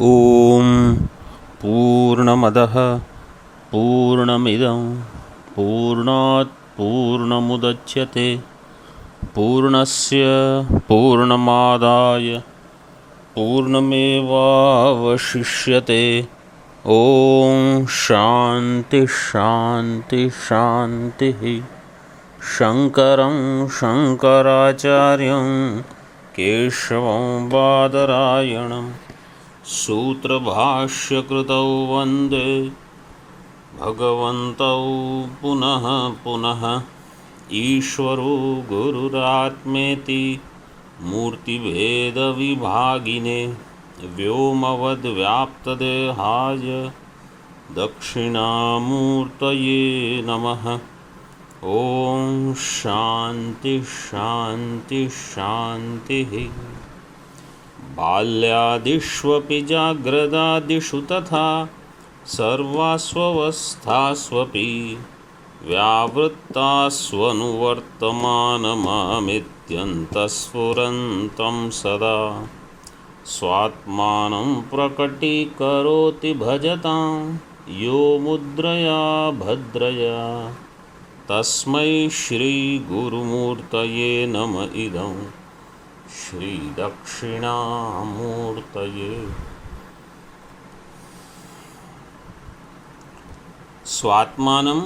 ॐ पूर्णमदः पूर्णमिदं पूर्णात् पूर्णमुदच्यते पूर्णस्य पूर्णमादाय पूर्णमेवावशिष्यते। ॐ शान्ति शान्ति शान्तिः। शङ्करं शङ्कराचार्यं केशवं बादरायणं सूत्रभाष्यकृतौ वन्दे भगवन्तौ पुनः पुनः। ईश्वरो गुरुरात्मेति मूर्तिभेदविभागिने व्योमवद्व्याप्तदेहाय दक्षिणामूर्तये नमः। ॐ शान्ति शान्ति शान्तिः। बाल्यादिष्वपि जाग्रदादिषु तथा सर्वास्वस्थास्वपि व्यावृत्तास्वनुवर्तमानमामित्यन्तस्फुरन्तं सदा स्वात्मानं प्रकटीकरोति भजतां यो मुद्रया भद्रया। तस्मै श्रीगुरुमूर्तये नम इदं श्रीदक्षिणामूर्तये। स्वात्मानं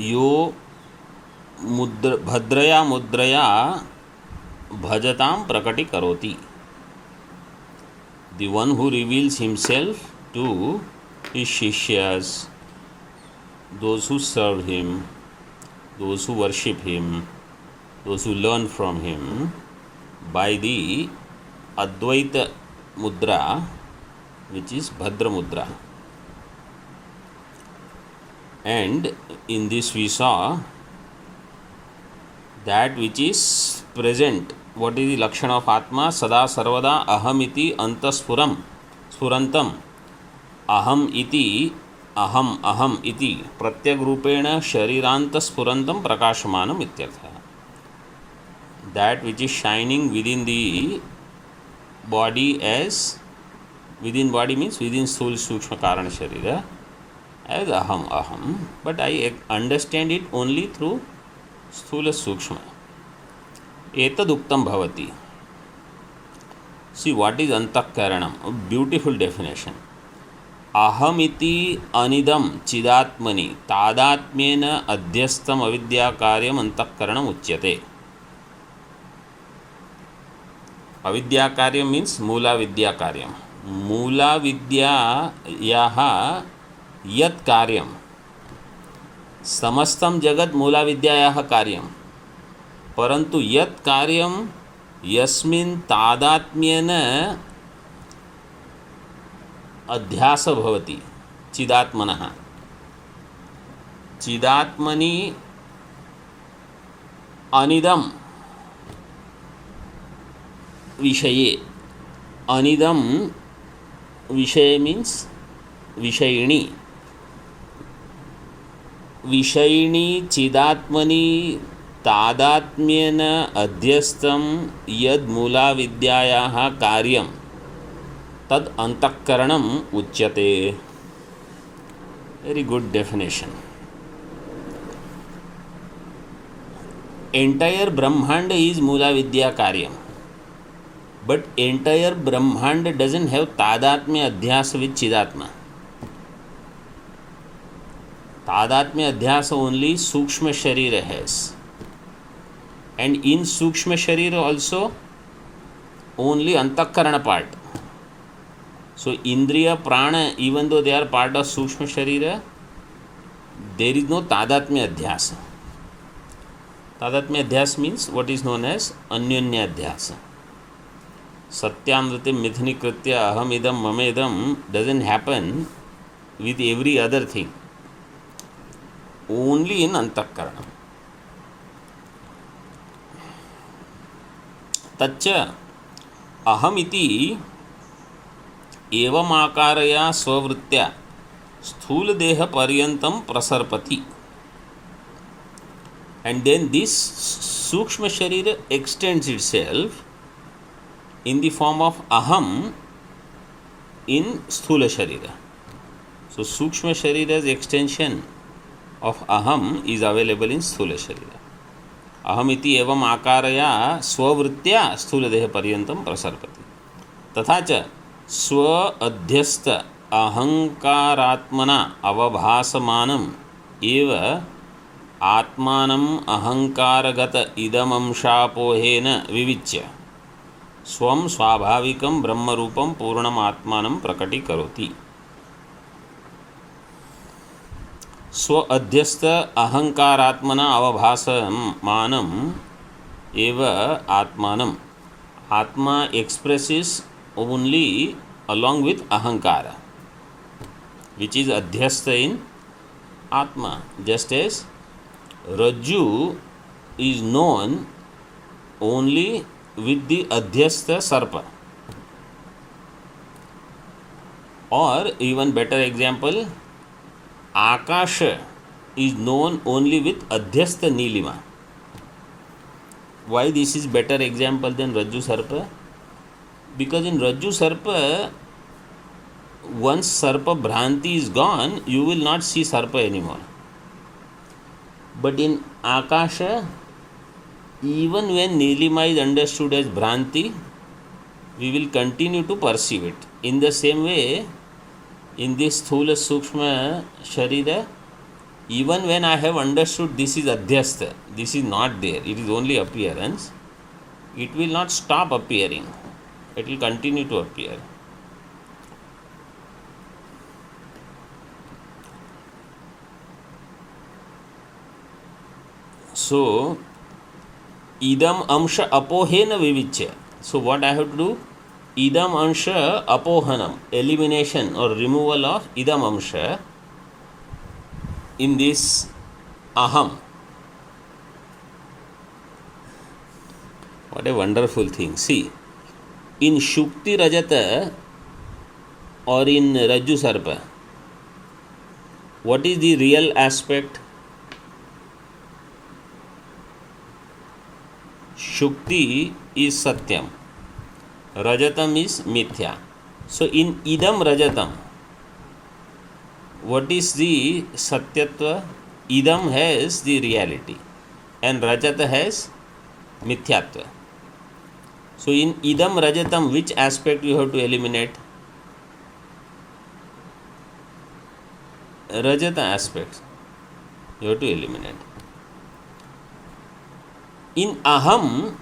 यो भद्रया मुद्रया भजतां प्रकटीकरोति। The one who reveals himself to his shishyas, those who serve him, those who worship him, those who learn from him, by the Advaita Mudra, which is Bhadra Mudra. And in this we saw that which is present. What is the Lakshana of Atma? Sada Sarvada Ahamiti Antasfuram Sfurantam. Aham iti aham iti Pratyag Rupena Sharirantasfurantam Prakashamanam ityartha. That which is shining within the body, as within body means within Sthula Sukshma Karana Sharira, as aham, but I understand it only through Sthula Sukshma. Etaduktam bhavati. See, what is antakaranam? A beautiful definition. Ahamiti anidam chidatmani tadatmena adhyastam avidya karyam antakaranam uchyate. Avidya karyam means mula vidya karyam. Mula vidya yaha यत् कार्यं समस्तं जगत् मूला विद्यायाः कार्यं, परन्तु यत् कार्यं यस्मिन् तादात्म्येन अध्यास भवति चिदात्मनः। चिदात्मनि अनिदं विषये, अनिदं विषय मीन्स विषयिणी, विषयिणी चिदात्मनि तादात्म्येन अध्यस्तं यद् मूला विद्यायाः कार्यं तद् अंतःकरणम् उच्यते। Very good definition. एंटायर ब्रह्मांड इज मूला विद्या कार्यम, but entire Brahmand doesn't have tadatmya adhyas with Chidatma. Tadatmya adhyas only Sukshma Sharira has, and in Sukshma Sharira also only Antakarana part. So Indriya, Prana, even though they are part of Sukshma Sharira, there is no tadatmya adhyas. Tadatmya adhyas means what is known as Anyonya adhyas. Satyamriti Mithnikritya Ahamidam Mamedam doesn't happen with every other thing, only in Antakaranam. Taccha Ahamiti Evamakaraya Swavritya Sthula Deha Paryantam Prasarpati. And then this Sukshma Sharira extends itself in the form of aham in sthula sharira. So Sukshma Sharira's extension of Aham is available in Sthula Sharira. Aham iti evam akaraya swavritya sthula deha paryantam prasarpati. तथा च स्व अध्यस्त अहंकारात्मना अवभासमानम् एव आत्मानम् अहंकारगत इदमंशापोहेन विविच्य स्वं स्वाभाविकं ब्रह्मरूपं पूर्णम् आत्मानं प्रकटीकरोति. स्व अध्यस्त अहंकारात्मना अवभासमानम् एव आत्मानम्. Atma expresses only along with ahankara, which is adhyastha in Atma. Just as Rajju is known only with the adhyastha sarpa. Or even better example, Akasha is known only with adhyastha nilima. Why this is better example than Rajju Sarpa? Because in Rajju Sarpa, once Sarpa Bhranti is gone, you will not see Sarpa anymore. But in Akasha, even when Nilima is understood as Bhranti, we will continue to perceive it. In the same way, in this Sthula Sukshma Sharira, even when I have understood this is adhyastha, this is not there, it is only appearance, it will not stop appearing. It will continue to appear. So, idam amsha apohena vivichya. So, what I have to do? Idam amsha apohanam, elimination or removal of idam amsha in this aham. What a wonderful thing. See, in Shukti Rajata or in Rajju Sarpa, what is the real aspect? Shukti is Satyam, Rajatam is Mithya. So in Idam Rajatam, what is the Satyatva? Idam has the reality and Rajata has Mithyatva. So in Idam Rajatam, which aspect you have to eliminate? Rajata aspects you have to eliminate. In Aham,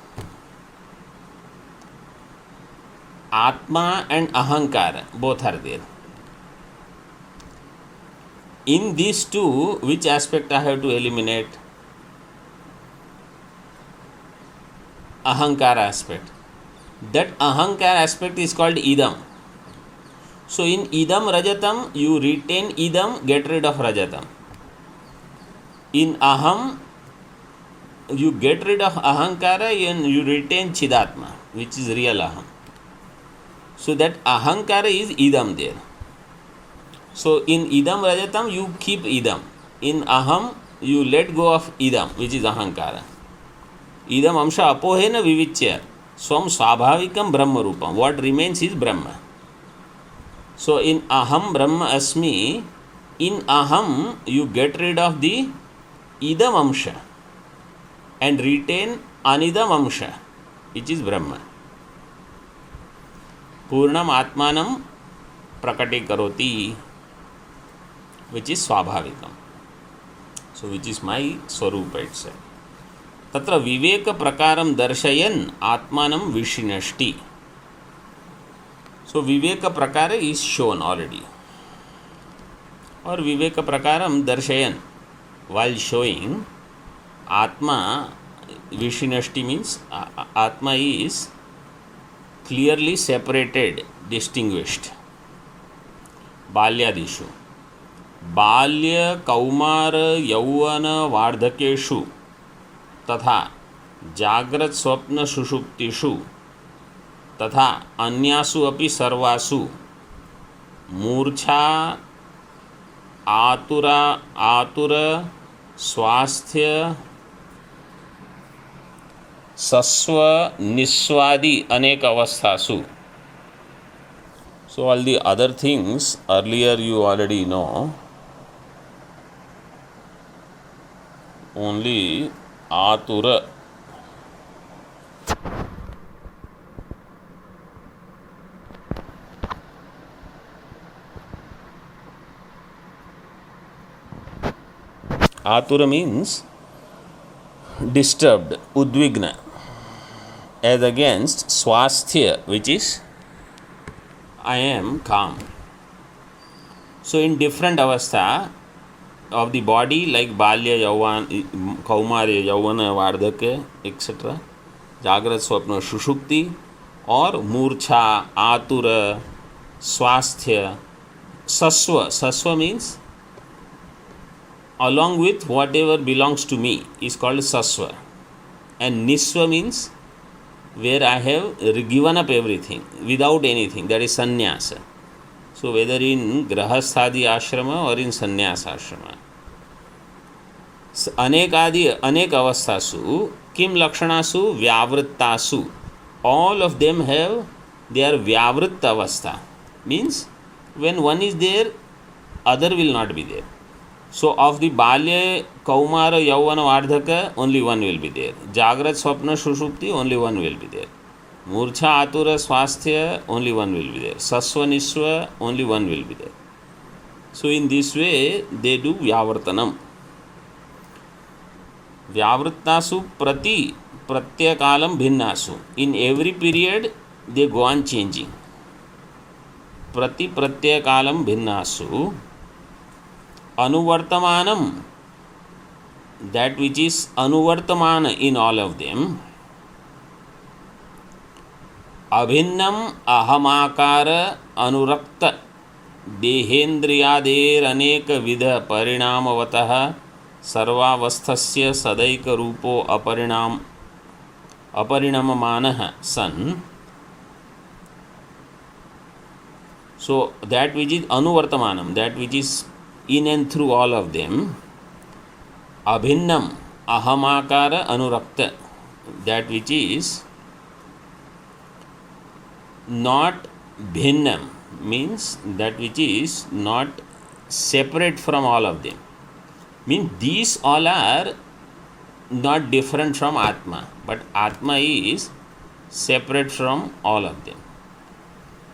Atma and Ahankara both are there. In these two, which aspect I have to eliminate? Ahankara aspect. That Ahankara aspect is called Idam. So in Idam Rajatam, you retain Idam, get rid of Rajatam. In Aham, you get rid of Ahankara and you retain Chidatma, which is real Aham. So that Ahankara is Idam there. So in Idam Rajatam, you keep Idam. In Aham, you let go of Idam, which is Ahankara. Idam amsha apohena vivichya swam swabhavikam brahma rupam. What remains is Brahma. So in Aham Brahma Asmi, in Aham, you get rid of the Idam amsha and retain Anidam amsha, which is Brahma. Purnam Atmanam prakati karoti, which is swabhavikam. So which is my swarupa itself. Tatra viveka prakaram darshayan atmanam vishinashti. So viveka prakara is shown already. Or viveka prakaram darshayan, while showing atma vishinashti means atma is clearly separated, distinguished. Balyadishu. बाल्य कौमार यौवन वार्धकेषु तथा जाग्रत स्वप्न सुषुप्तिषु तथा अन्यासु अपि सर्वासु मूर्छा आतुर स्वास्थ्य सस्व निस्वादि अनेक अवस्थासु. So all the other things earlier you already know. Only atura. Atura means disturbed, udvigna, as against swasthya, which is I am calm. So in different avastha of the body, like balya, yauvan, kaumarya, yauvana, vardhakya, etc., jagrat, swapna, shushukti, or murcha, atura, swasthya, saswa. Saswa means along with whatever belongs to me is called saswa, and niswa means where I have given up everything without anything, that is sannyasa. So whether in grahasthadi ashrama or in sannyas ashrama, अनेक अवस्थासु किम लक्षणासु व्यावृत्तासु, all of them have their vyavritta avastha, means when one is there other will not be there. So of the balya, kaumara, yauvana, vardhaka, only one will be there. Jagrat, swapna, shushupti, only one will be there. Murcha, atura, swasthya, only one will be there. Saswa, niswa, only one will be there. So in this way they do vyavartanam. Vyavrittasu prati pratyakalam bhinnasu. In every period they go on changing. Prati pratyakalam bhinnasu. Anuvartamanam, that which is anuvartamana in all of them. Abhinnam ahamakara anurakta dehendriyader aneka vidha parinamavatah sarvavasthasya sadaika rupo aparinamamanah san. So that which is anuvartamanam, that which is in and through all of them. Abhinnam ahamakara anurakta, that which is not bhinnam, means that which is not separate from all of them. Means these all are not different from Atma, but Atma is separate from all of them.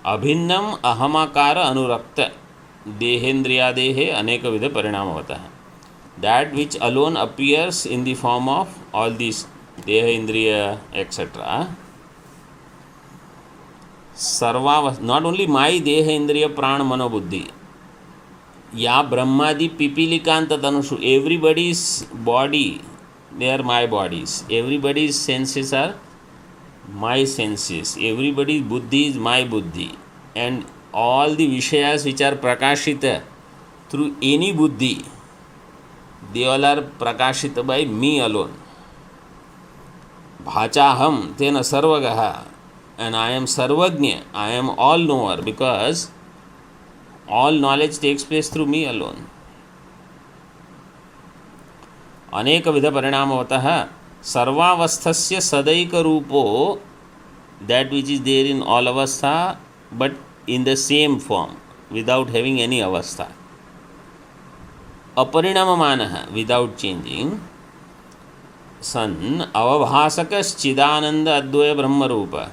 Abhinnam ahamakara anurakta dehendriyadehe aneka vidha parinamavatah, that which alone appears in the form of all these deha, indriya, etc. Sarva, not only my deha, indriya, prana, mano, buddhi, ya brahmadi pipilikanta tanushu, everybody's body, they are my bodies. Everybody's senses are my senses. Everybody's buddhi is my buddhi. And all the vishayas which are prakashita through any buddhi, they all are prakashita by me alone. Bhachaham tena sarvagaha, and I am sarvagnya, I am all knower, because all knowledge takes place through me alone. Aneka vidha parinamavatah sarvavasthasya sadaika rupo, that which is there in all avastha but in the same form without having any avastha. Aparinamamanah, without changing. San avabhasakas chidananda advaya brahma rupa,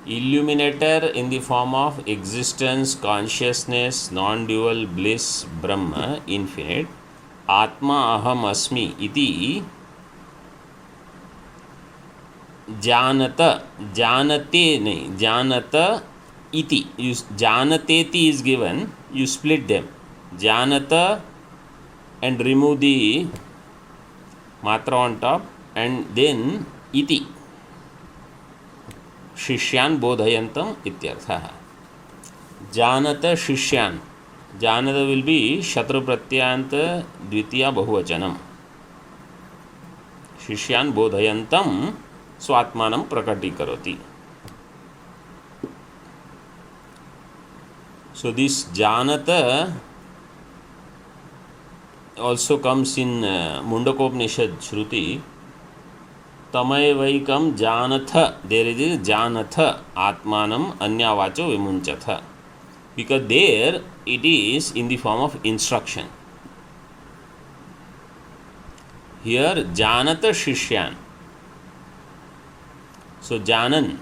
illuminator in the form of existence, consciousness, non-dual bliss, Brahma, infinite. Atma aham asmi iti janata, janate nahi, janata iti. Janateti is given, you split them. Janata and remove the matra on top, and then iti. Shishyan bodhayantam ityartha. Janata shishyan. Janata will be shatru pratyanta dvitiya bahuvachanam. Shishyan bodhayantam swatmanam prakati karoti. So this janata also comes in Mundakopnishad Shruti. Tamaevaikam janatha, there is janatha atmanam anyavacho vimunchatha. because there it is in the form of instruction. Here janata shishyan. So janan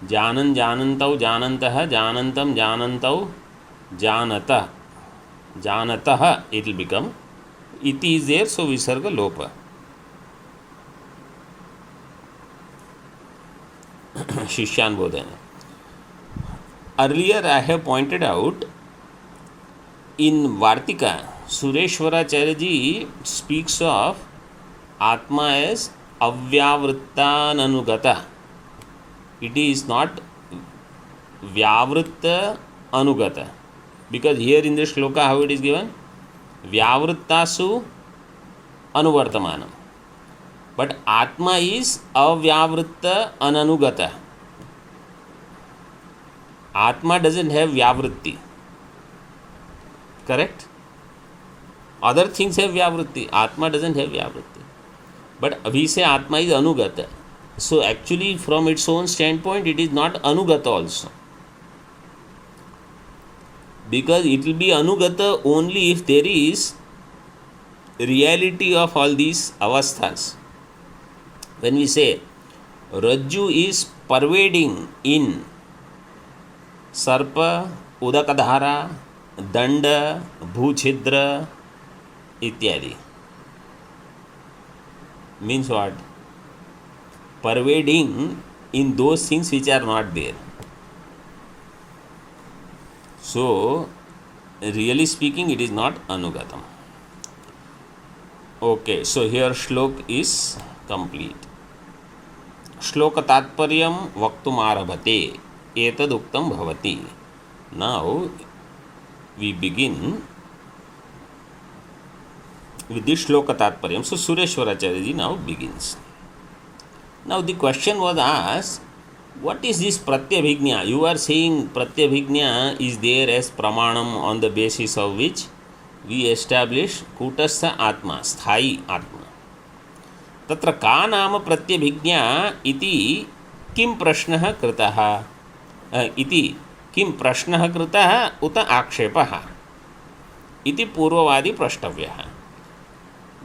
janantau janantah janantam janantau janata janatah, it will become iti is there, so visarga lopa. Shishyan bodhana. Earlier I have pointed out in Vartika, Sureshwaracharya ji speaks of Atma as avyavrittananugata. It is not vyavritta anugata, because here in the shloka how it is given, vyavrittasu anuvartamanam, but Atma is avyavritta ananugata. Atma doesn't have vyavritti, correct? Other things have vyavritti, Atma doesn't have vyavritti, but we say Atma is anugata. So actually from its own standpoint it is not anugata also, because it will be anugata only if there is reality of all these avasthas. When we say Rajju is pervading in Sarpa, Udakadhara, Danda, Bhuchhidra ityadi, means what? Pervading in those things which are not there. So really speaking it is not anugatam. Okay, so here shlok is complete. Shloka tatparyam vaktum arabhate etad uktam bhavati. Now we begin with this shloka tatparyam. So Sureshwaracharya ji now begins. Now the question was asked, what is this pratyabhijna? You are saying pratyabhijna is there as pramanam, on the basis of which we establish kutastha atma, sthai atma. तत्र का नाम प्रत्यभिज्ञा इति किं प्रश्नः कृतः इति किं प्रश्नः कृतः उत आक्षेपः इति पूर्ववादी प्रष्टव्यः.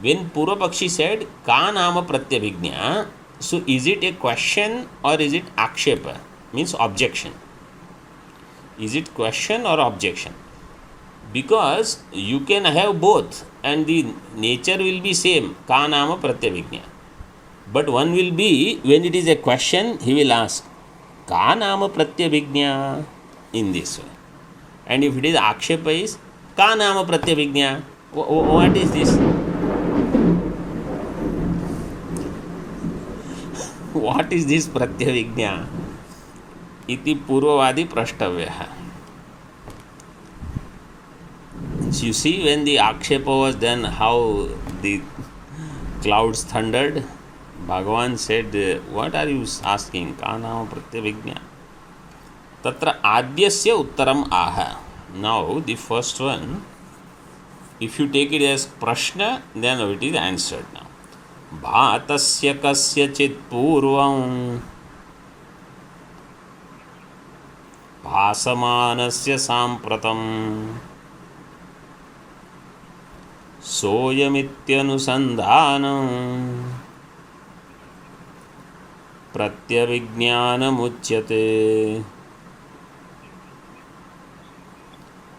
When Purvapakshi said का नाम प्रत्यभिज्ञा, so is it a question or is it akshepa, means objection? Is it question or objection? Because you can have both and the nature will be same, ka nama pratyabhijna. But one will be, when it is a question, he will ask ka nama pratyabhijna, in this way. And if it is akshepa is ka nama pratyabhijna, what is this? What is this pratyabhijna? Iti purvavadi prashtavyaha. So you see, when the akshepa was done, how the clouds thundered. Bhagavan said, what are you asking? Ka nama pratyabhijna. Tatra adyasya uttaram aha. Now the first one, if you take it as prashna, then it is answered now. भातस्य कस्यचित् पूर्वं भासमानस्य साम्प्रतं सोऽयमित्यनुसन्धानं प्रत्यभिज्ञानमुच्यते.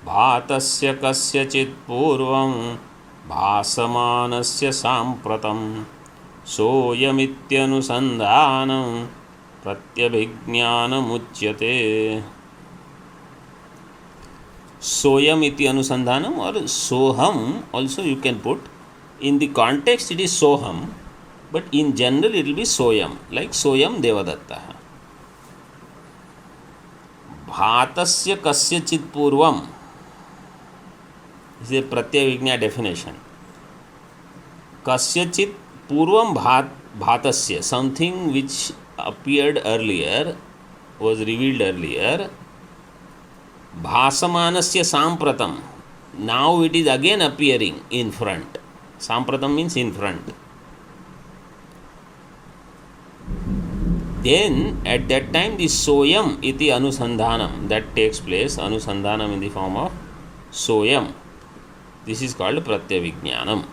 भातस्य कस्यचित् पूर्वं भासमानस्य साम्प्रतं सोऽयमित्यनुसन्धानं प्रत्यभिज्ञानमुच्यते. Soyam iti anusandhanam or soham also you can put. In the context it is soham, but in general it will be soyam, like soyam devadatta. Bhatasya kasyachit purvam is a pratyavijna definition. Kasyachit purvam bhatasya, something which appeared earlier, was revealed earlier. Bhasamanasya sampratam, now it is again appearing in front. Sampratam means in front. then at that time the soyam iti anusandhanam that takes place, anusandhanam in the form of soyam, this is called pratyavijnanam.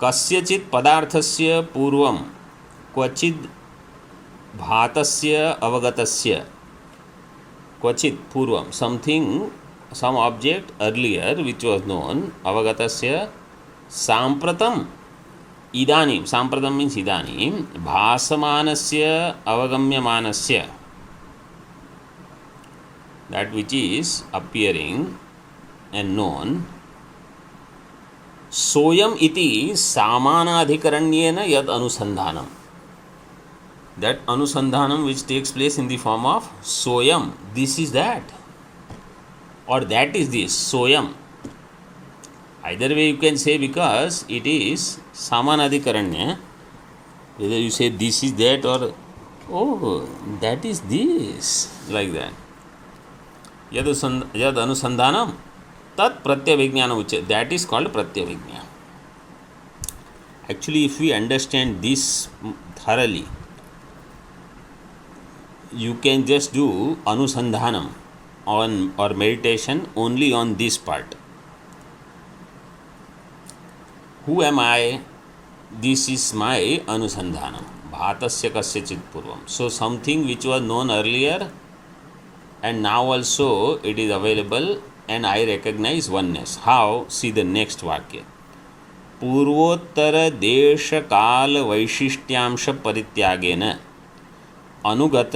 कस्यचित् पदार्थस्य पूर्वं क्वचिद् भातस्य अवगतस्य, क्वचित् पूर्वं something, some object earlier which was known, अवगतस्य साम्प्रतम इदानीं, साम्प्रतम means इदानीं, भासमानस्य अवगम्यमानस्य, that which is appearing and known, Soyam इति सामानाधिकरण्येन यद अनुसंधानम, that अनुसंधानम which takes place in the form of soyam, this is that, or that is this soyam. Either way you can say, because it is samanadhikaranya, whether you say this is that or oh that is this, like that. Yad anusandhanam tat pratyavijnana uchyate, that is called pratyavijnana. Actually, if we understand this thoroughly, you can just do anusandhanam on or meditation only on this part. Who am I? This is my anusandhanam. Bhatasya kasyachit purvam. So something which was known earlier and now also it is available and I recognize oneness. How? See the next vakya. पूर्वोत्तर देश काल वैशिष्ट्यांश परित्यागेन अनुगत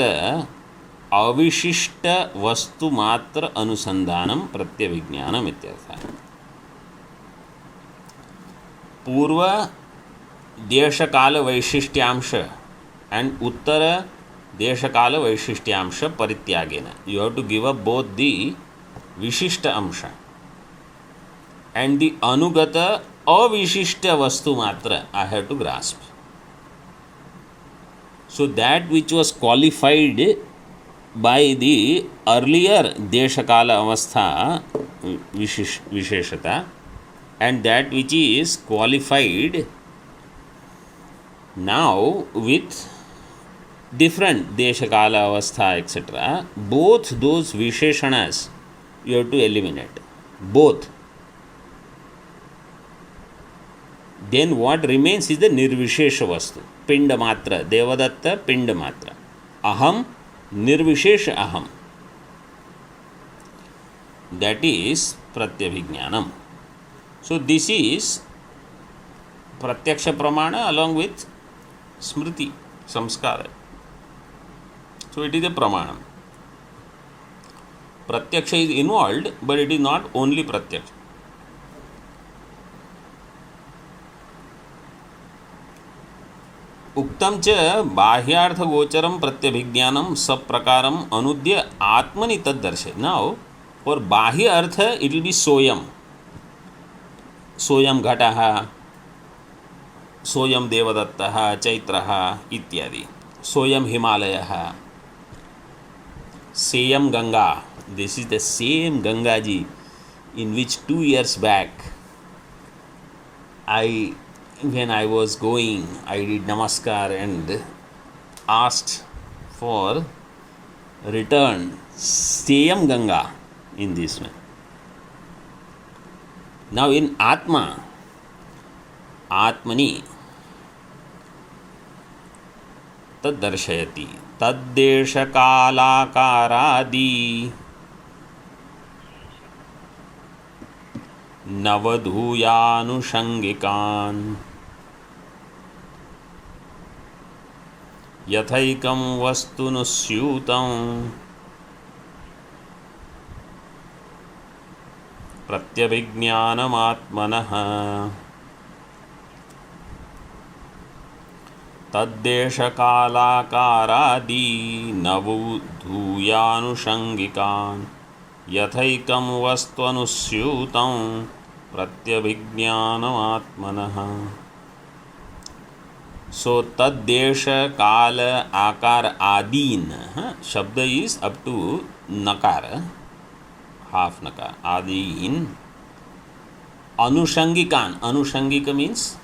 अविशिष्ट वस्तु मात्र अनुसंधानम प्रत्यभिज्ञानम इत्यर्थः. पूर्व देश काल वैशिष्ट्यांश and उत्तर देश काल वैशिष्ट्यांश परित्यागेन, you have to give up both the विशिष्ट अंश and the anugata avishishta vastu matra I have to grasp. So that which was qualified by the earlier deshakala avastha visheshata and that which is qualified now with different deshakala avastha etc., both those visheshanas you have to eliminate, both. Then what remains is the nirvishesha vastu, pinda matra, devadatta pinda matra, aham nirvishesha aham, that is pratyavijnanam. So this is pratyaksha pramana along with smriti samskara. So it is a pramanam. Pratyaksha is involved, but it is not only pratyaksha. उक्तम च बाह्यार्थ गोचरम प्रत्यभिज्ञानम सब प्रकारम अनुद्य आत्मनि तद्दर्शय. Now for बाह्य earth it will be Soyam, Soyam घटः, सोयम देवदत्तः, चैत्रः इत्यादि, सोयम हिमालयः, सेयम Ganga. This is the same Ganga ji in which 2 years back when I was going, I did namaskar and asked for return. Seyam Ganga in this way. Now in Atma, Atmani tad darshayati taddesha kalakaradi नवधूयानुषंगिकान् यथैकं वस्तुनुस्यूतं प्रत्यभिज्ञानमात्मनः तद्देशकालाकारादि नवधूयानुषंगिकान् यथैकं वस्त्वनुस्यूतं प्रत्यभिज्ञानमात्मनः. So तद्देश काल आकार आदीन, शब्द is up to nakar, half nakar, आदीन Anushangikan. Anushangika means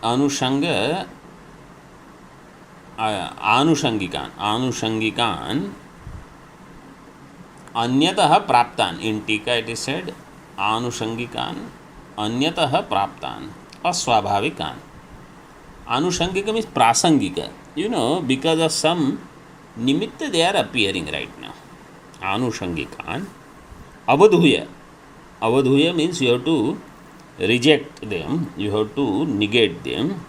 Anushangikan. Anushangikan. Anyatah praptan. In Tika it is said Anushangikan. Anyatah praptan. Aswabhavikan. Anushangika means prasangika. Because of some nimitta they are appearing right now. Anushangikan. Avadhuya. Avadhuya means you have to reject them, you have to negate them.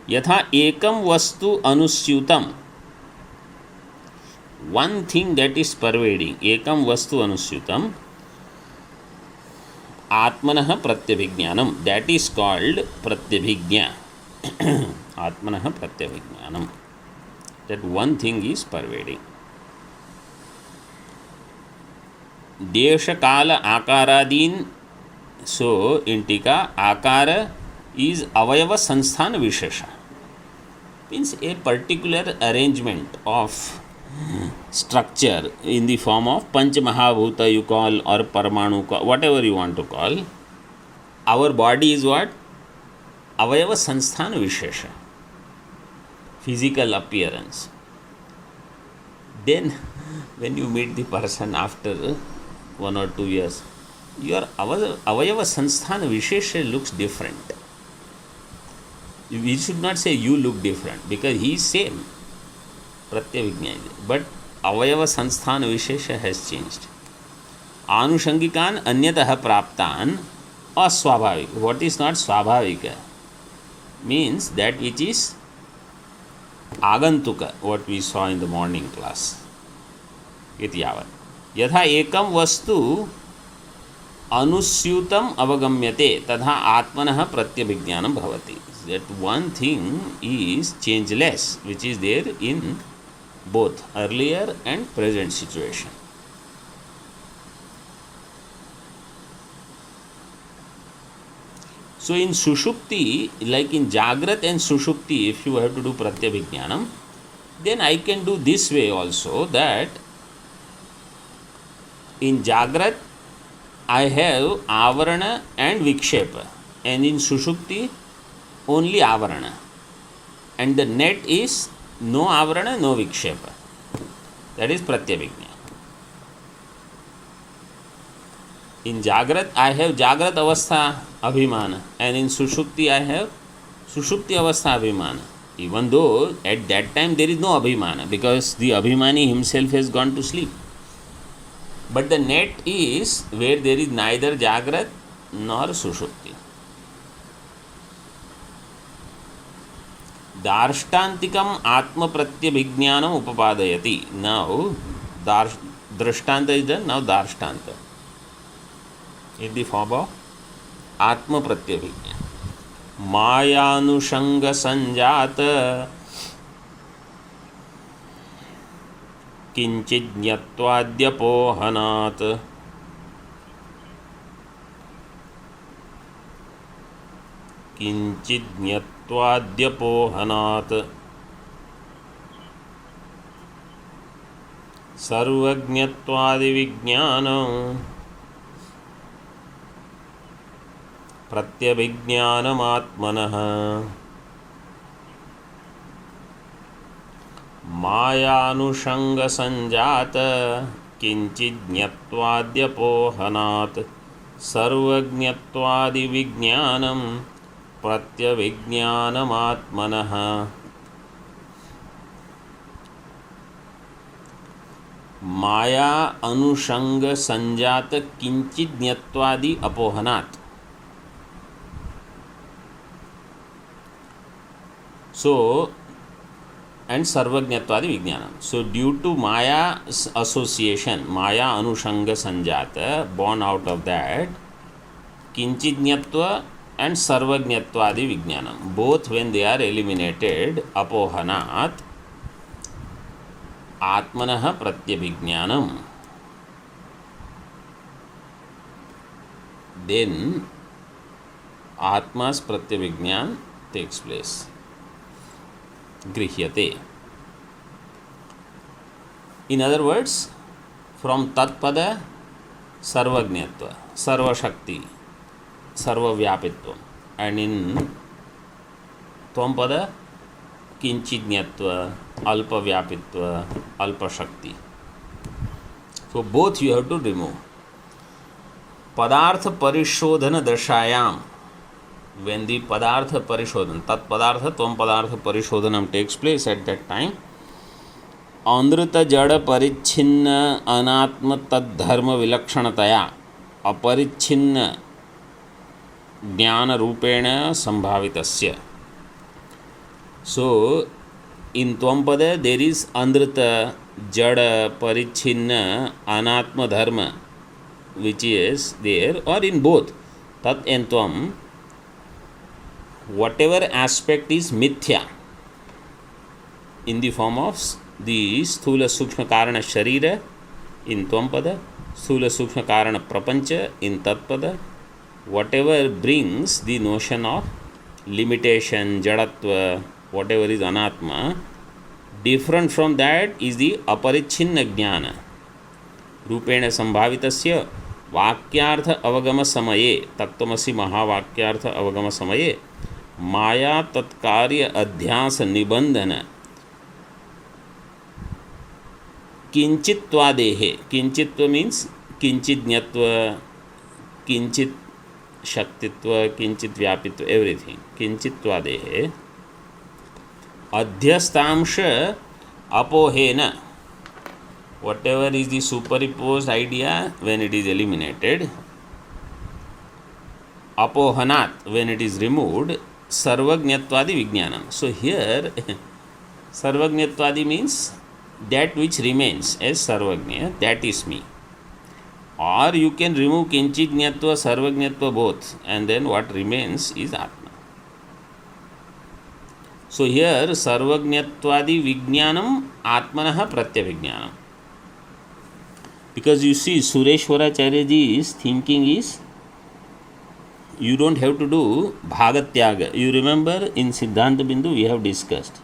Yatha ekam vastu anusyutam. One thing that is pervading. Ekam vastu anusyutam. Atmanah pratyabhijnanam. That is called pratyabhijna. Atmanah pratyabhijnanam. That one thing is pervading. Desha kala akaradin. So in Tika, akara is avayava sansthan vishesha. Means a particular arrangement of structure in the form of Panch Mahabhuta you call, or Parmanu, whatever you want to call. Our body is what? Avayava sansthan vishesha. Physical appearance. Then when you meet the person after 1 or 2 years, your avayava sansthan vishesha looks different. We should not say you look different, because he is same, pratyavijna, but avayava sansthan vishesha has changed. Anushangikan anyatah praptan aswabhavik. What is not swabhavika means that which is agantuka, what we saw in the morning class. Iti yavat. Yatha ekam vastu anusyutam avagamyate tadha atmanah pratyabhijnanam bhavati. That one thing is changeless, which is there in both earlier and present situation. So in Sushupti, like in Jagrat and Sushupti, if you have to do Pratyabhijnanam, then I can do this way also, that in Jagrat I have Avarana and Vikshepa, and in Sushupti only Avarana, and the net is no Avarana, no Vikshepa. That is Pratyabhijna. In Jagrat I have Jagrat Avastha Abhimana, and in Sushupti I have Sushupti Avastha Abhimana. Even though at that time there is no Abhimana, because the Abhimani himself has gone to sleep. But the net is where there is neither Jagrat nor Sushupti. Darshtantikam Atma Pratyabhijnanam Upapadayati. Now, Drishtanta is done, now Darshtanta. In the form of Atma Pratyabhijna. Mayanushanga Sanjata Kinchidnyatvadypohanat. Kinchidnyatvadypohanat. Sarvajñatvaदिविज्ञानम् प्रत्यभिज्ञानमात्मनः मायानुषंगसंजात किंचिज्ञत्वाद्यपोहनात् सर्वज्ञत्वादिविज्ञानं प्रत्यभिज्ञानमात्मनः Maya अनुषंग संजात किंचिज्ञत्वादि अपोहनात्. So, and sarvajñatvadi vijnanam. So, due to Maya association, Maya anushanga sanjata, born out of that, kinchidnyatva and sarvajñatvadi vijnanam, both when they are eliminated, apohanat, atmanah pratyabhijnanam, then atma's pratyabhijnan takes place. Grihyate. In other words, from Tatpada सर्वज्ञत्व, सर्वशक्ति, सर्वव्यापित्व. And in Tvam-pada, Kinchidnyatva, Alpa-vyapitva, Alpa-shakti. So both you have to remove. Padartha Parishodhana Dashayam. When the Padartha Parishodhana, Tat Padartha, Tvam Padartha Parishodhanam takes place at that time, Andrita Jada Parichhinna Anatma Tad Dharma Vilakshantaya Aparichhinna Jnana Rupena Sambhavitasya. So, in Tvam-pada there is Andrita Jada Parichhinna Anatma Dharma which is there, or in both Tat and Tvam, whatever aspect is mithya in the form of the Sthula Sukshma Karana Sharira in Tvam-pada, Sthula Sukshma Karana Prapancha in Tat-pada, whatever brings the notion of limitation, Jadatva, whatever is Anatma, different from that is the Aparichinna Jnana. Rupena Sambhavitasya Vakyartha Avagama Samaye, Tattvamasi Mahavakyartha Avagama Samaye, Maya Tatkarya Adhyasa Nibandhana Kinchitvadehe. Kinchitva means Kinchidnyatva, Kinchit Shaktitva, Kinchit Vyapitva, everything. Kinchitvadehe Adhyastamsha Apohena. Whatever is the superimposed idea, when it is eliminated, Apohanat, when it is removed, Sarvagnatvadi Vijnanam. So here, Sarvagnatvadi means that which remains as Sarvagnya, that is me. Or you can remove Kinchidnyatva, Sarvagnyatva both, and then what remains is Atma. So here, Sarvagnatvadi Vijnanam Atmanaha Pratyavijnanam. Because you see, Sureshwaracharyaji's thinking is, you don't have to do Bhagatyaga. You remember in Siddhanta Bindu we have discussed.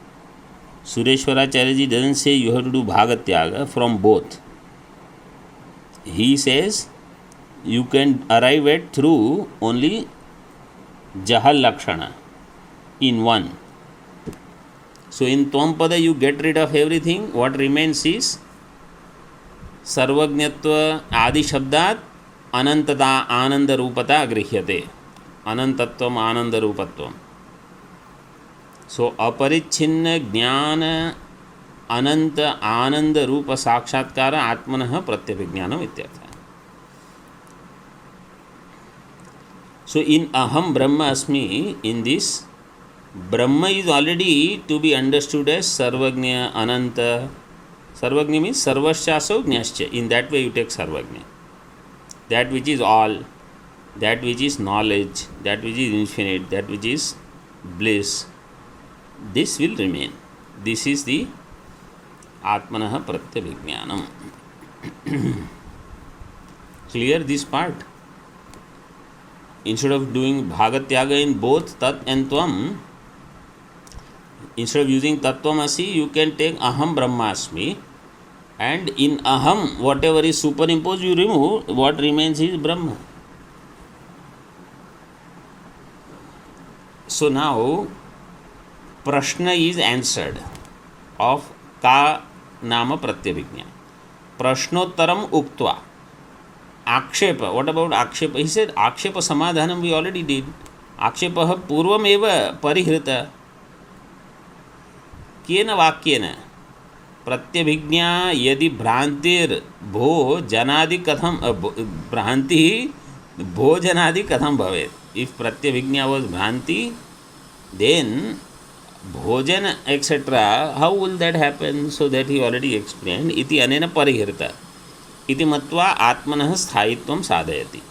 Sureshwaracharyaji doesn't say you have to do Bhagatyaga from both. He says you can arrive at through only Jahal Lakshana in one. So in Tvam-pada you get rid of everything. What remains is Sarvagnyatva Adi Shabdat Anantata Ananda Rupata Grihyate. Anantatvam Ananda Rupatvam. So Aparichinna Jnana Ananta Ananda Rupa Sakshatkara Atmanaha Pratyabhijnanam Ityartha. So in Aham Brahma Asmi, in this, Brahma is already to be understood as Sarvagnya, Ananta. Sarvagnya means Sarvashasya Jnascha. In that way you take Sarvagnya. That which is all, that which is knowledge, that which is infinite, that which is bliss, this will remain. This is the Atmanaha Pratyabhijnanam. Clear this part? Instead of doing Bhagatyaga in both Tat and Tvam, instead of using Tattvamasi, you can take Aham Brahmasmi, and in Aham, whatever is superimposed, you remove, what remains is Brahma. So now, Prashna is answered of Ka Nama Pratyabhijna. Prashnottaram Uktva. Akshepa. What about Akshepa? He said Akshepa Samadhanam we already did. Akshepa Purvam Eva Parihrita. Kena Vakyena. Pratyabhijna Yadi Bhrantir Bho Janadi Katham Bhranti Bho Janadi Katham Bhavet. If Pratyabhijna was Bhranti, then Bhojan, etc., how will that happen? So that he already explained. Iti anena parihirta. Iti matva atmanah sthayitvam sadhayati.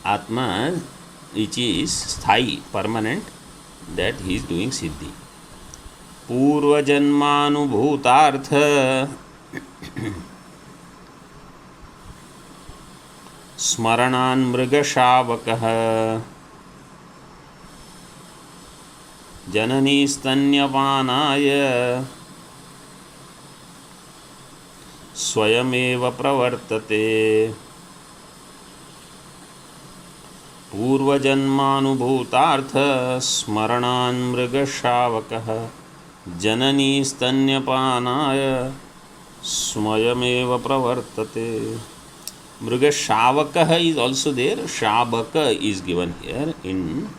Atma, which is sthayi, permanent, that he is doing siddhi. Purva janmanubhutartha smaranan mrigashavakah जननी स्तन्यपानाय स्वयमेव प्रवर्तते। पूर्वजन्मानुभूतार्थ स्मरणान् मृगशावकः जननी स्तन्यपानाय स्वयमेव प्रवर्तते। मृगशावकः is also there. Shabaka is given here in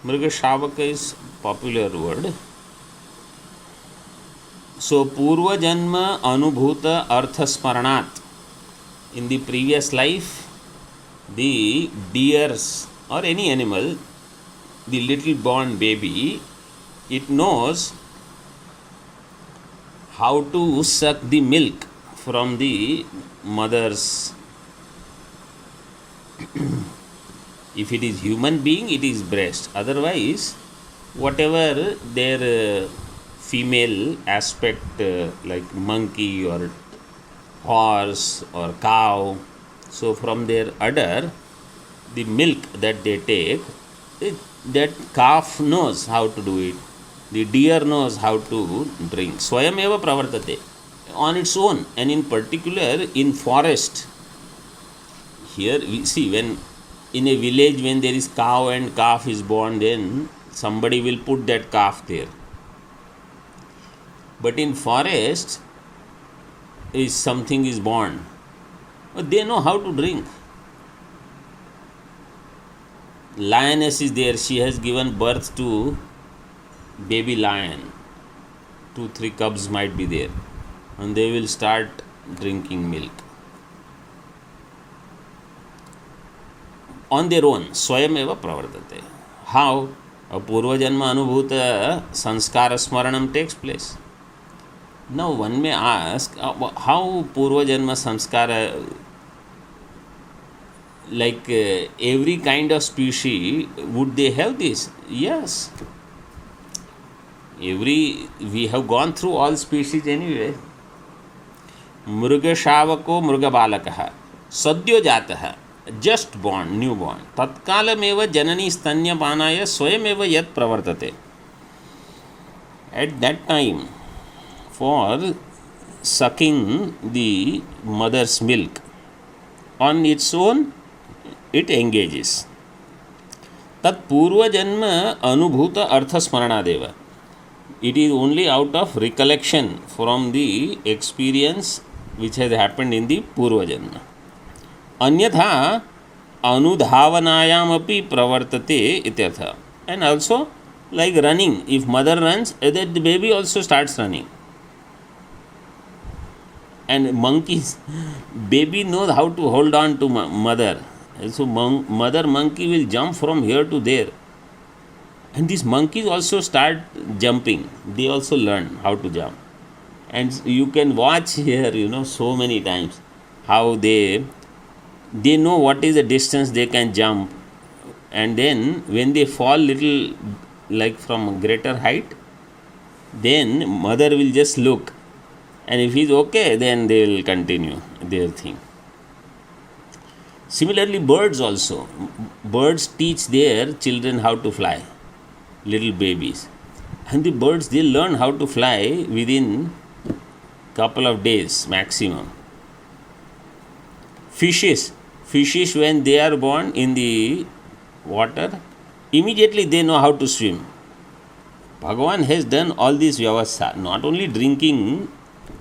Mृगशावक is popular word. So पूर्व जन्म अनुभूत अर्थ स्मरणात्, in the previous life the deers or any animal, the little born baby, it knows how to suck the milk from the mother's. If it is human being, it is breast. Otherwise, whatever their female aspect, like monkey or horse or cow, so from their udder, the milk that they take, that calf knows how to do it. The deer knows how to drink. Swayameva pravartate, on its own. And in particular in forest, here we see, when in a village when there is cow and calf is born, then somebody will put that calf there. But in forest, is something is born, but they know how to drink. Lioness is there, she has given birth to baby lion. 2-3 cubs might be there, and they will start drinking milk on their own. Swayameva pravartate. How? A purvajanma anubhuta sanskara smaranam takes place. Now one may ask, how purvajanma sanskara, like every kind of species, would they have this? Yes. We have gone through all species anyway. मृगशावको मृगबालकः सद्यो जातः, just born, newborn, तत्कालमेव जननी स्तन्यपानाय स्वयमेव यत् प्रवर्तते. At that time, for sucking the mother's milk, on its own it engages. tat purva janma anubhuta artha smaranadeva. It is only out of recollection from the experience which has happened in the purva janma. Anyatha anudhavanayam api pravartate ityartha. And also, like running, if mother runs, that the baby also starts running. And monkeys, baby knows how to hold on to mother. So mother monkey will jump from here to there. And these monkeys also start jumping. They also learn how to jump. And you can watch here, so many times how they know what is the distance they can jump. And then when they fall little, like from a greater height, then mother will just look. And if he's okay, then they will continue their thing. Similarly, birds also. Birds teach their children how to fly, little babies. And the birds, they learn how to fly within couple of days maximum. Fishes, when they are born in the water, immediately they know how to swim. Bhagavan has done all this vyavastha, not only drinking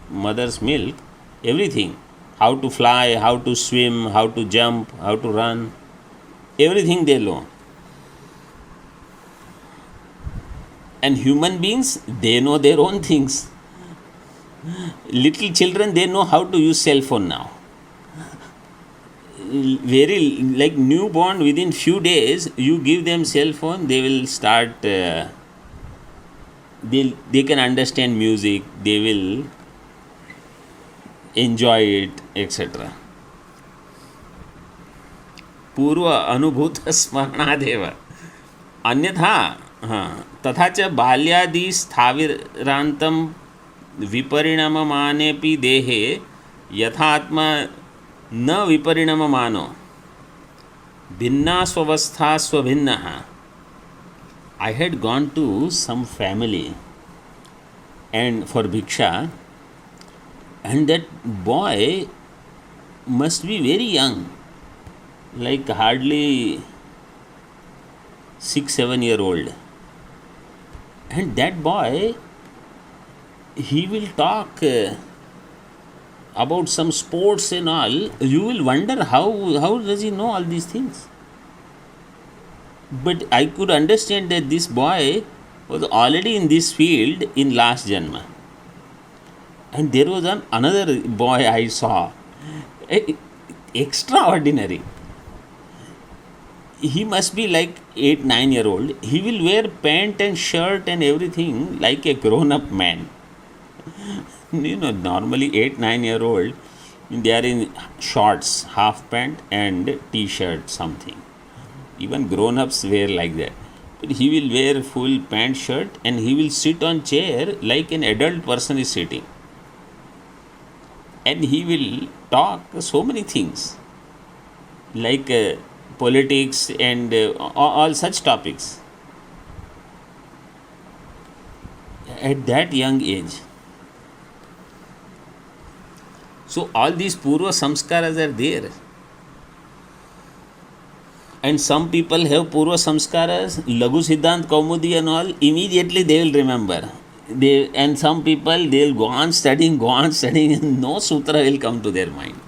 mother's milk, everything. How to fly, how to swim, how to jump, how to run, everything they know. And human beings, they know their own things. Little children, they know how to use cell phone now. Very, like newborn, within few days, you give them cell phone, they will start, they can understand music, they will enjoy it, etc. पूर्व अनुभूत स्मरणादेव. अन्यथा तथा च बाल्यादि स्थाविरान्तं विपरिणममानेऽपि देहे यथात्मा न विपरिणममानो भिन्ना स्वस्था स्वभिन्नः. I had gone to some family and for bhiksha, And that boy must be very young, like hardly 6 7 year old. And that boy, he will talk about some sports and all. You will wonder how does he know all these things. But I could understand that this boy was already in this field in last janma. And there was another boy I saw, extraordinary. He must be like 8 9 year old. He will wear pant and shirt and everything like a grown up man. Normally 8 9 year old, they are in shorts, half pant and t-shirt something. Even grown ups wear like that. But he will wear full pant shirt and he will sit on chair like an adult person is sitting. And he will talk so many things like politics and all such topics at that young age. So all these purva samskaras are there. And some people have purva samskaras, Laghu Siddhant Kaumudi and all, immediately they will remember. And some people, they will go on studying, and no sutra will come to their mind.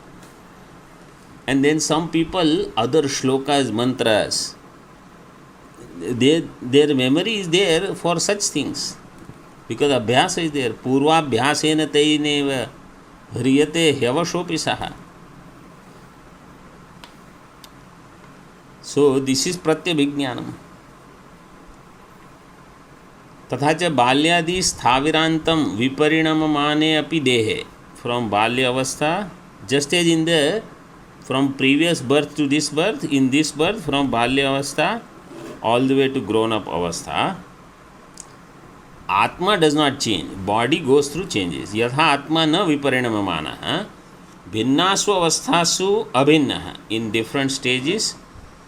And then some people, other shlokas, mantras, their memory is there for such things. Because abhyasa is there. Purvabhyasena taineva hriyate hyavashopi saha. So this is pratyabhignanam. तथा च बाल्यादि स्थाविरांतम विपरिणममाने अपि देहे. From balya avastha, just as in the from previous birth to this birth, in this birth from balya avastha all the way to grown up avastha, atma does not change, body goes through changes. Yatha atma na viparinamamana bhinnasu avasthasu abhinna. In different stages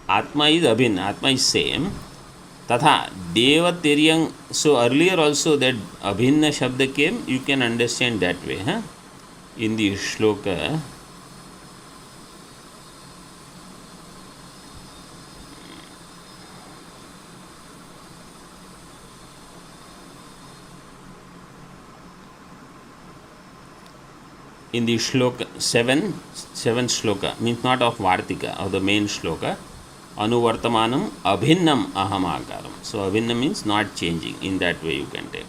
atma is abhinna, atma is same. Tatha deva tiryang. So earlier also that abhinna shabda came, you can understand that way in the shloka. In the shloka 7 shloka, means not of Vartika, of the main shloka, anuvartamanam abhinnam aham akaram. So abhinnam means not changing. In that way you can take.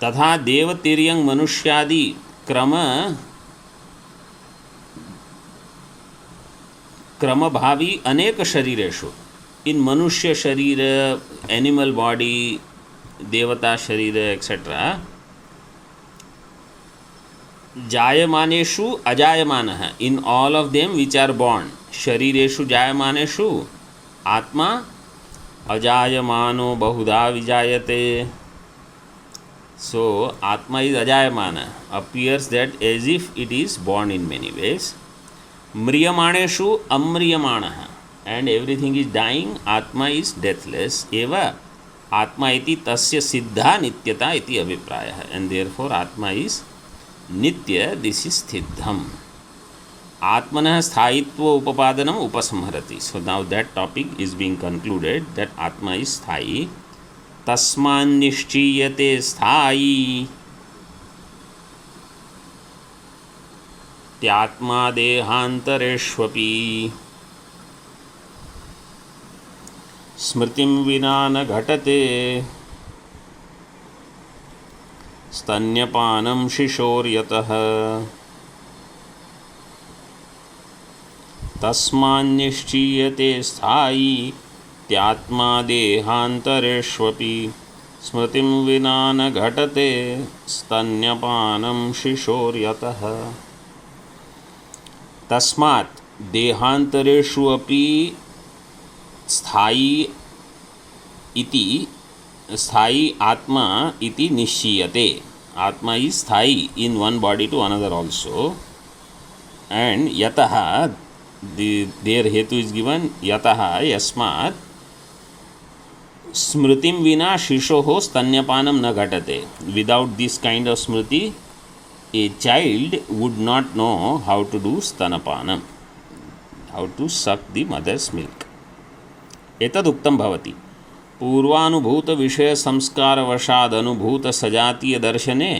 तथा देवतिर्यंग मनुष्यादि क्रम भावी अनेक शरीरेषु. In मनुष्य शरीर, animal body, देवता शरीर etcetera, जायमानेषु अजायमानः. In all of them which are born, शरीरेषु जायमानेषु आत्मा अजायमानो बहुधा विजायते. So atma is ajayamana, appears that as if it is born in many ways. Mriyamaneshu amriyamana, and everything is dying. Atma is deathless. Eva atma iti tasya siddha nityata iti abhipraya, and therefore atma is nitya. This is sthidham. Atmanah sthayitva upapadanam upasamharati. So now that topic is being concluded, that atma is sthayi. तस्मान्निश्चीयते स्थायी त्यात्मा देहांतरेष्वपि स्मृतिं विना न घटते स्तन्यपानं शिशोर्यतः तस्मान्निश्चीयते स्थायी त्यात्मा देहांतरेष्वपि स्मृतिं विना न घटते स्तन्यपानं शिशोर्यतः. तस्मात् देहांतरेषु अपि स्थायी इति स्थायी आत्मा इति निश्चीयते. Atma is sthayi in one body to another also. And yataha, their hetu is given yataha yasmat स्मृतिं विना शिशोः स्तन्यपानं न घटते. Without this kind of smriti, a child would not know how to do स्तनपानं, how to suck the mother's milk. एतदुक्तं भवति. पूर्वानुभूतविषयसंस्कारवशादनुभूतसजातीयदर्शने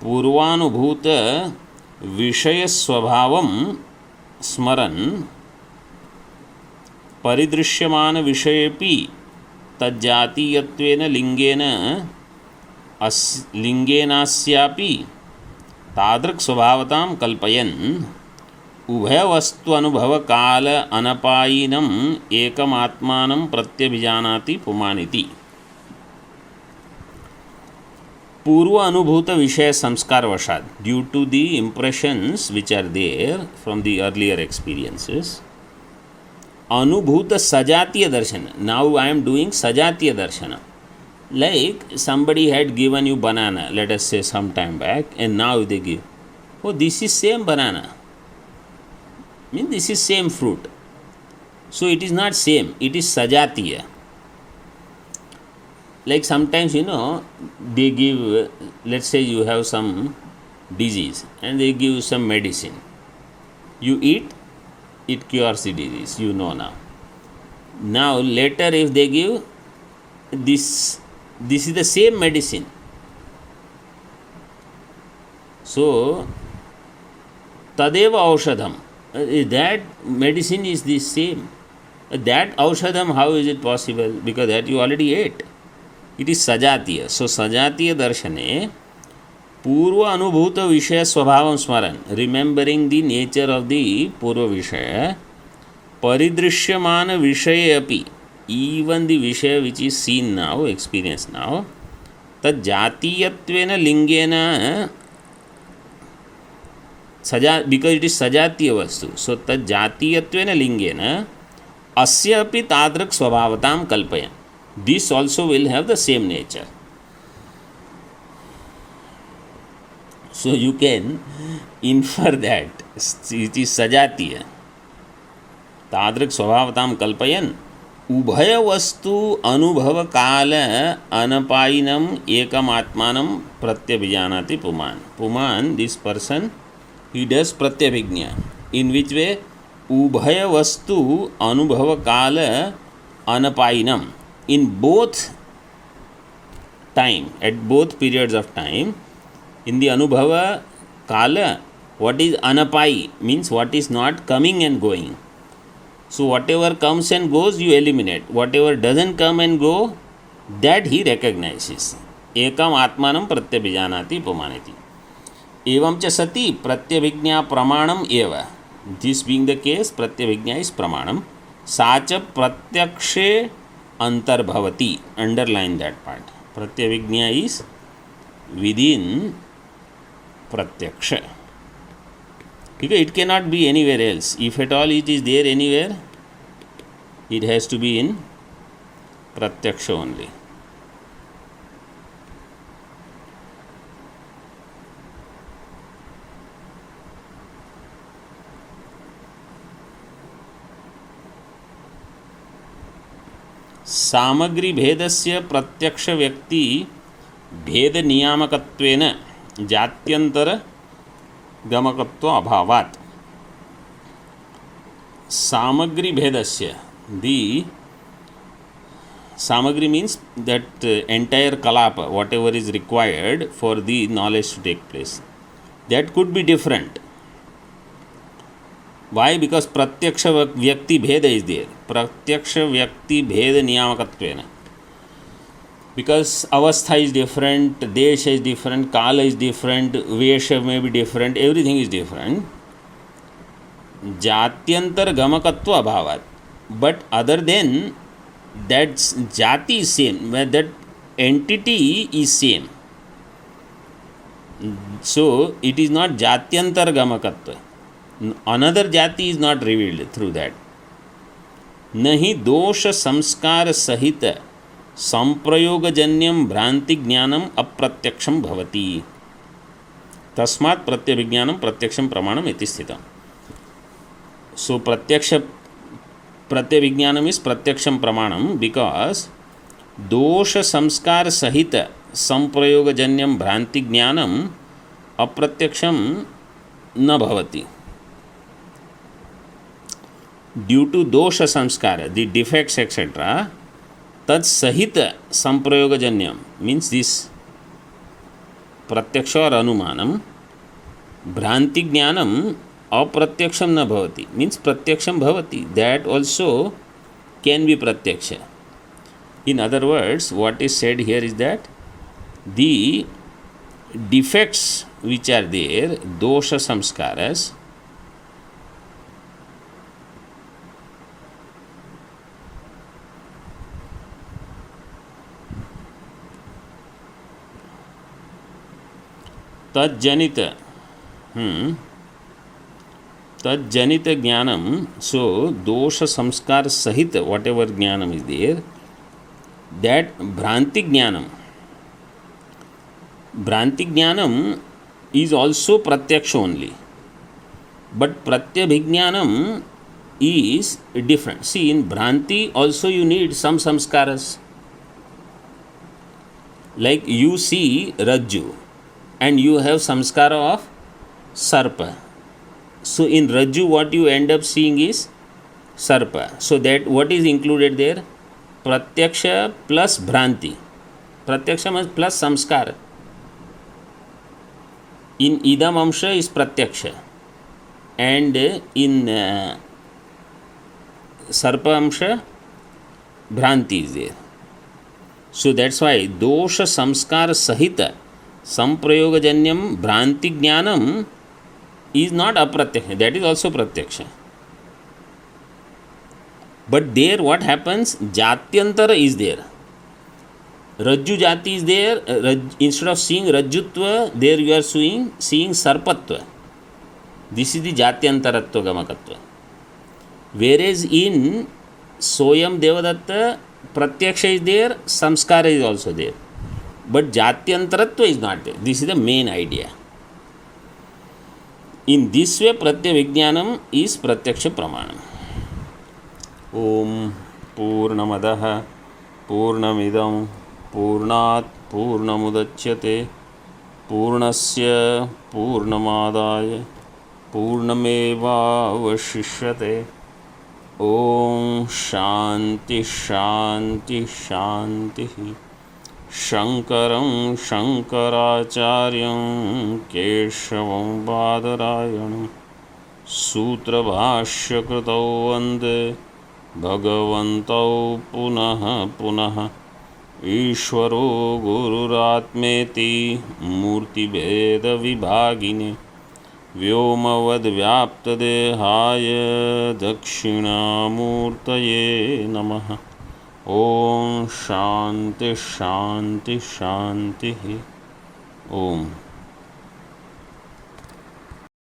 पूर्वानुभूतविषयस्वभावं स्मरन् परिदृश्यमानविषयेऽपि तज्जातीयत्वेन लिङ्गेनास्यापि तादृक्स्वभावतां कल्पयन् उभयवस्त्वनुभवकाल अनपायिनम् एकमात्मानं प्रत्यभिजानाति पुमानिति. पूर्व अनुभूत विषय संस्कार वशाद, due to the impressions which are there from the earlier experiences, अनुभूत सजातीय दर्शन. Now I am doing sajatiya darshana. Like somebody had given you banana, let us say some time back, and now they give, oh, this is same banana, mean this is same fruit. So it is not same, it is sajatiya. Like sometimes, they give, let's say you have some disease and they give you some medicine. You eat, it cures the disease, now. Now later if they give this is the same medicine. So tadeva aushadham, that medicine is the same. That aushadham, how is it possible? Because that you already ate. It is sajatiya. So sajatiya darshane purva anubhuta vishaya swabhavam smaran, remembering the nature of the purva vishaya, paridrishyamana vishaya api, even the vishaya which is seen now, experienced now, tad jatiyatvena lingena because it is sajatiya vastu, so tad jatiyatvena lingena asya api tadrak swabhavatam kalpayan. This also will have the same nature. So you can infer that it is sajatiya. Tadrak swabhavatam kalpayan ubhaya vastu anubhava kala anapayinam ekam atmanam pratyabhijanati puman. Puman, this person, he does pratyabhijna. In which way? Ubhaya vastu anubhava kala anapayinam. In both time, at both periods of time, in the anubhava kala, what is anapai means what is not coming and going. So whatever comes and goes, you eliminate. Whatever doesn't come and go, that he recognizes. Ekam atmanam pratyabhijanati pumaniti. Evam cha sati pratyabhijna pramanam eva. This being the case, pratyabhijna is pramanam. Sacha pratyakshe antarbhavati. Underline that part. Pratyabhijna is within pratyaksha. Because it cannot be anywhere else. If at all it is there anywhere, it has to be in pratyaksha only. सामग्री भेदस्य प्रत्यक्ष व्यक्ति भेद नियामकत्वेन जात्यंतर गमकत्व अभावात्. सामग्री भेदस्य, the samagri means that entire kalapa, whatever is required for the knowledge to take place, that could be different. Why? Because pratyaksha vyakti bheda is there. Pratyaksha vyakti bheda niyamakattvena. Because avastha is different, desha is different, kala is different, vesha may be different, everything is different. Jatyantar gamakatva abhavat. But other than that, jati is same, where that entity is same. So it is not jatyantar gamakatva. Another jati is not revealed through that. Nahi dosha samskara sahita संप्रयोगजन्यम भ्रांति ज्ञानम अप्रत्यक्षम भवति. तस्मात् प्रत्यभिज्ञानम प्रत्यक्षम प्रमाणम इति स्थितम्. So प्रत्यभिज्ञानम is प्रत्यक्षम प्रमाणम because दोष संस्कार सहित संप्रयोगजन्यं भ्रांति ज्ञानम अप्रत्यक्षम न भवति. ड्यू टू दोष संस्कार, द डिफेक्ट्स एक्सेट्रा, तत् सहित संप्रयोगजन्यम मीन्स दिस प्रत्यक्ष और अनुमानम, भ्रांति ज्ञानम अप्रत्यक्षम न भवति मीन्स प्रत्यक्षम भवति, that also can be pratyaksha. In other words, what is said here is that the defects which are there, dosha samskaras, तज्जनित ज्ञानम, so दोष संस्कार सहित whatever ज्ञानम is there, that भ्रांति ज्ञानम is also pratyaksh only, but pratyabhijnanam is different. See, in bhranti also you need some samskaras, like you see rajju and you have samskara of sarpa. So in rajju what you end up seeing is sarpa. So that what is included there? Pratyaksha plus bhranti. Pratyaksha means plus samskara. In idam amsha is pratyaksha, and in sarpa amsha bhranti is there. So that's why dosha samskar sahita samprayogajanyam bhranti jnanam is not apratyaksha, that is also pratyaksha. But there what happens, jatyantara is there. Rajju jati is there, instead of seeing rajjutva, there you are seeing sarpatva. This is the jatyantaratva gamakatva. Whereas in soyam devadatta, pratyaksha is there, samskara is also there. But jatyantaratva is not there. This is the main idea. In this way, pratyavijnanam is pratyaksha pramanam. Om Purnamadah Purnamidam Purnat Purnamudachyate Purnasya Purnamadaya Purnameva Vashishyate. Om Shanti Shanti Shanti. Shankaram Shankaracharyam Keshavam Badarayanam Sutra Bhashya Kritau Vande Bhagavantau Punaha Punaha Ishvaro Gururatmeti Murti Veda Vibhagine Vyomavad Vyaptadehaya Dakshinamurtaye Namaha. Om Shanti Shanti Shanti. Om.